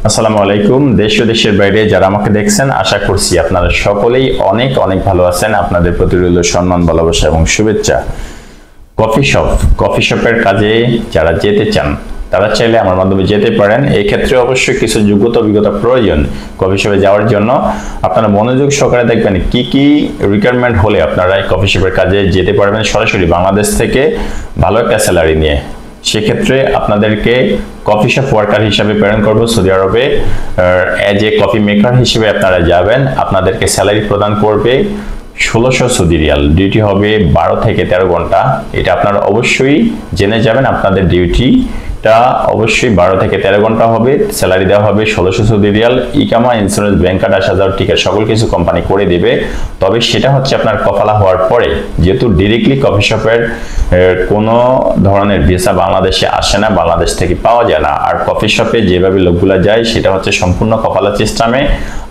আসসালামু আলাইকুম। দেশ ও দেশের বাইরে যারা আমাকে দেখছেন, আশা করছি আপনারা সকলেই অনেক অনেক ভালো আছেন। আপনাদের প্রতি রইল সম্মান, ভালোবাসা এবং শুভেচ্ছা। কফি শপের কাজে যারা যেতে চান তারা চাইলে আমার মাধ্যমে যেতে পারেন। এই ক্ষেত্রে অবশ্যই কিছু যোগ্যতা অভিজ্ঞতা প্রয়োজন। কফি শপে যাওয়ার জন্য আপনারা মনোযোগ সহকারে দেখবেন কি কি রিকোয়ারমেন্ট হলে আপনারা এই কফি শপের কাজে যেতে পারবেন সরাসরি বাংলাদেশ থেকে ভালো একটা স্যালারি নিয়ে। সেক্ষেত্রে আপনাদেরকে কফি শপ ওয়ার্কার হিসাবে প্রেরণ করব সৌদি আরবে। এজ এ কফি মেকার হিসেবে আপনারা যাবেন। আপনাদেরকে স্যালারি প্রদান করবে 1600 সৌদি রিয়াল। ডিউটি হবে 12 থেকে 13 ঘন্টা। এটা আপনারা অবশ্যই জেনে যাবেন। আপনাদের ডিউটিটা অবশ্যই 12 থেকে 13 ঘন্টা হবে। স্যালারি দেওয়া হবে 1600 সৌদি রিয়াল। ইকামা, ইন্স্যুরেন্স, ব্যাংক কার্ড, 80,000 টিকিট সকল কিছু কোম্পানি করে দেবে। তবে সেটা হচ্ছে আপনার কফালা হওয়ার পরে, যেহেতু ডিরেক্টলি কফি শপের কোনো ধরনের ভিসা বাংলাদেশে আসে না, বাংলাদেশ থেকে পাওয়া যায় না। আর কফি শপে যেভাবে লোকগুলা যায় সেটা হচ্ছে সম্পূর্ণ কফালা সিস্টেমে।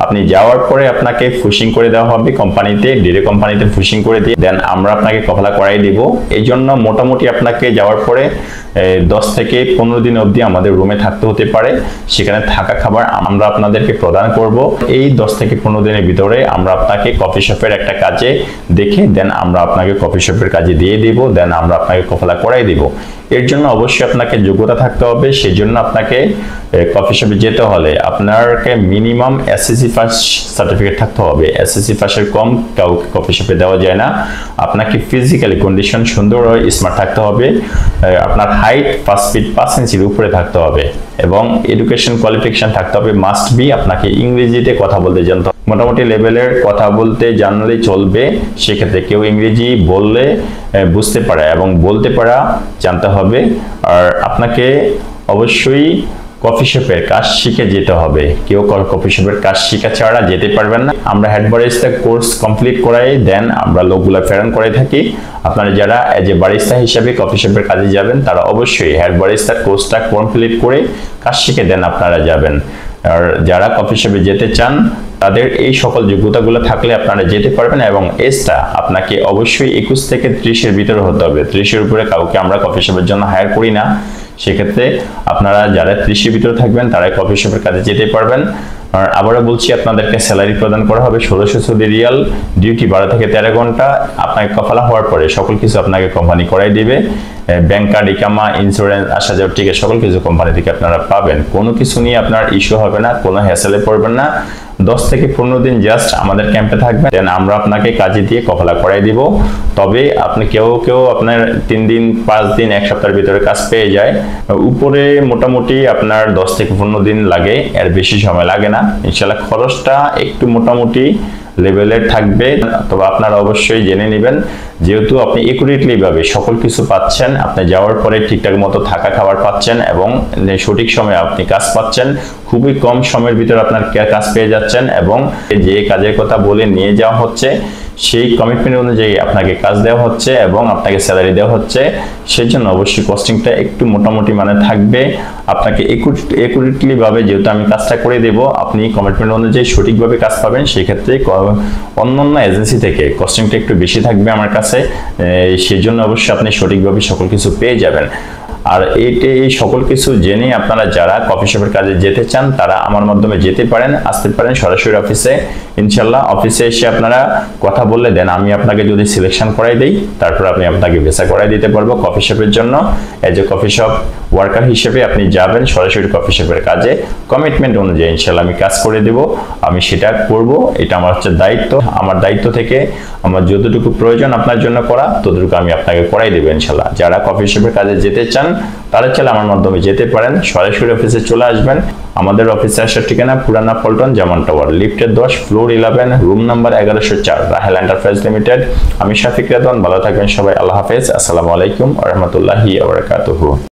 আপনি যাওয়ার পরে আপনাকে ফুশিং করে দেওয়া হবে কোম্পানিতে, ডিরেক্ট কোম্পানিতে ফুশিং করে দিয়ে দেন আমরা আপনাকে কফালা করাই দিব। এই জন্য মোটামুটি আপনাকে যাওয়ার পরে 10 থেকে 15 দিন অবধি আমাদের রুমে থাকতে হতে পারে। সেখানে থাকা খাবার আমরা আপনাদেরকে প্রদান করব। এই 10 থেকে 15 দিনের ভিতরে আমরা আপনাকে কফি শপের একটা কাজে দেখে দেন আমরা আপনাকে কফি শপের কাজে দিয়ে দিব, দেন আমরা আপনাকে কফালা করাই দিব। এর জন্য অবশ্যই আপনাকে যোগ্যতা থাকতে হবে। সেই জন্য আপনাকে কফি শপে যেতে হলে আপনাকে মিনিমাম এসএসসি পাস সার্টিফিকেট থাকতে হবে। এসএসসি পাসের কম কাউকে কফি শপে দেওয়া যায় না। আপনাকে ফিজিক্যালি কন্ডিশন সুন্দর ও স্মার্ট থাকতে হবে। আপনার হাইট 5 ফিট 5 ইঞ্চির উপরে থাকতে হবে এবং এডুকেশন কোয়ালিফিকেশন থাকতে হবে। মাস্ট বি আপনাকে ইংরেজিতে কথা বলতে জানতে হবে। মোটামুটি লেভেলের কথা বলতে জানলেই চলবে। সেক্ষেত্রে কেউ ইংরেজি বললে বুঝতে পারে এবং বলতে পারা জানতে হবে। আর আপনাকে অবশ্যই কফি শপের কাজ শিখে যেতে হবে। কেউ কফি শপের কাজ শিখা ছাড়া যেতে পারবেন না। আমরা হেড বারিস্তা কোর্স কমপ্লিট করাই দেন আমরা লোকগুলা প্রেরণ করে থাকি। আপনারা যারা এজ এ বারিস্তা হিসেবে কফি শপের কাজে যাবেন তারা অবশ্যই হেড বারিস্তার কোর্সটা কমপ্লিট করে কাজ শিখে দেন আপনারা যাবেন। আর যারা কফি শপে যেতে চান তাদের এই সকল যোগ্যতাগুলো থাকলে আপনারা যেতে পারবেন। এবং এজটা আপনাকে অবশ্যই 21 থেকে 30 এর ভিতরে হতে হবে। 30 এর উপরে কাউকে আমরা কফি শপের জন্য হায়ার করি না। সেক্ষেত্রে আপনারা যারা 30 এর ভিতরে থাকবেন তারাই কফি শপের কাজে যেতে পারবেন। আর আবারও বলছি, আপনাদেরকে স্যালারি প্রদান করা হবে 1600 সৌদি রিয়াল। ডিউটি 12 থেকে 13 ঘন্টা। আপনাকে কফালা হওয়ার পরে সকল কিছু আপনাকে কোম্পানি করাই দিবে। ব্যাংক কার্ড, ইকামা, ইন্স্যুরেন্স, 80,000 টিকিট সকল কিছু কোম্পানি থেকে আপনারা পাবেন। কোনো কিছু নিয়ে আপনার ইস্যু হবে না, কোনো হ্যাসেলে পড়বেন না। 10 থেকে 15 দিন জাস্ট আমাদের ক্যাম্পে থাকবেন, দেন আমরা আপনাকে কাজে দিয়ে কফালা করাই দিব। তবে আপনি কেউ আপনার 3 দিন 5 দিন 1 সপ্তাহের ভিতরে কাজ পেয়ে যায়। উপরে মোটামুটি আপনার 10 থেকে 15 দিন লাগে, এর বেশি সময় লাগে না। ইনশাআল্লাহ খরচটা একটু মোটামুটি লেভেলের থাকবে। তবে আপনারা অবশ্যই জেনে নেবেন, যেহেতু আপনি একুরেটলি ভাবে সকল কিছু পাচ্ছেন, আপনি যাওয়ার পরে ঠিকঠাক মতো থাকা খাবার পাচ্ছেন এবং সঠিক সময়ে আপনি কাজ পাচ্ছেন। খুবই কম সময়ের ভিতরে আপনার কাজ পেয়ে যাচ্ছেন এবং যে কাজের কথা বলে নিয়ে যাওয়া হচ্ছে সেই কমিটমেন্ট অনুযায়ী আপনাকে কাজ দেওয়া হচ্ছে এবং আপনাকে স্যালারি দেওয়া হচ্ছে। সেই জন্য অবশ্যই কস্টিংটা একটু মোটামুটি মানে থাকবে। আপনাকে একুরেটলি ভাবে যেহেতু আমি কাজটা করে দেব, আপনি কমিটমেন্ট অনুযায়ী সঠিকভাবে কাজ পাবেন। সেই ক্ষেত্রে অন্যান্য এজেন্সি থেকে কস্টিংটা একটু বেশি থাকবে আমার কাছে। সেই জন্য অবশ্যই আপনি সঠিকভাবে সকল কিছু পেয়ে যাবেন। আর এই সকল কিছু জেনে আপনারা যারা কফি শপের কাজে যেতে চান তারা আমার মাধ্যমে যেতে পারেন, আসতে পারেন সরাসরি অফিসে। ইনশাল্লাহ অফিসে এসে আপনারা কথা বললে দেন আমি আপনাকে যদি সিলেকশন করাই দেই, তারপর আপনি আপনাকে ভিসা করাই দিতে পারবো কফি শপের জন্য। As a coffee shop worker হিসেবে আপনি যাবেন সরাসরি কফি শপের কাজে। কমিটমেন্ট অনুযায়ী ইনশাল্লাহ আমি কাজ করে দেব, আমি সেটা করব। এটা আমার হচ্ছে দায়িত্ব। আমার দায়িত্ব থেকে আমার যতটুকু প্রয়োজন আপনার জন্য করা ততটুকু আমি আপনাকে করাই দেবো ইনশাল্লাহ। যারা কফি শপের কাজে যেতে চান তারা চাইলে আমার মাধ্যমে যেতে পারেন। সরাসরি অফিসে চলে আসবেন। আমাদের অফিসে আসার ঠিকানা পুরানা পল্টন জামান টাওয়ার, লিফটের 10, floor 11, room number 1104, Rahel enterprise limited. আমি শাফিক রেদওয়ান। ভালো থাকবেন সবাই। আল্লাহ হাফেজ। আসসালামু আলাইকুম ওয়া রাহমাতুল্লাহি ওয়া বারাকাতুহু।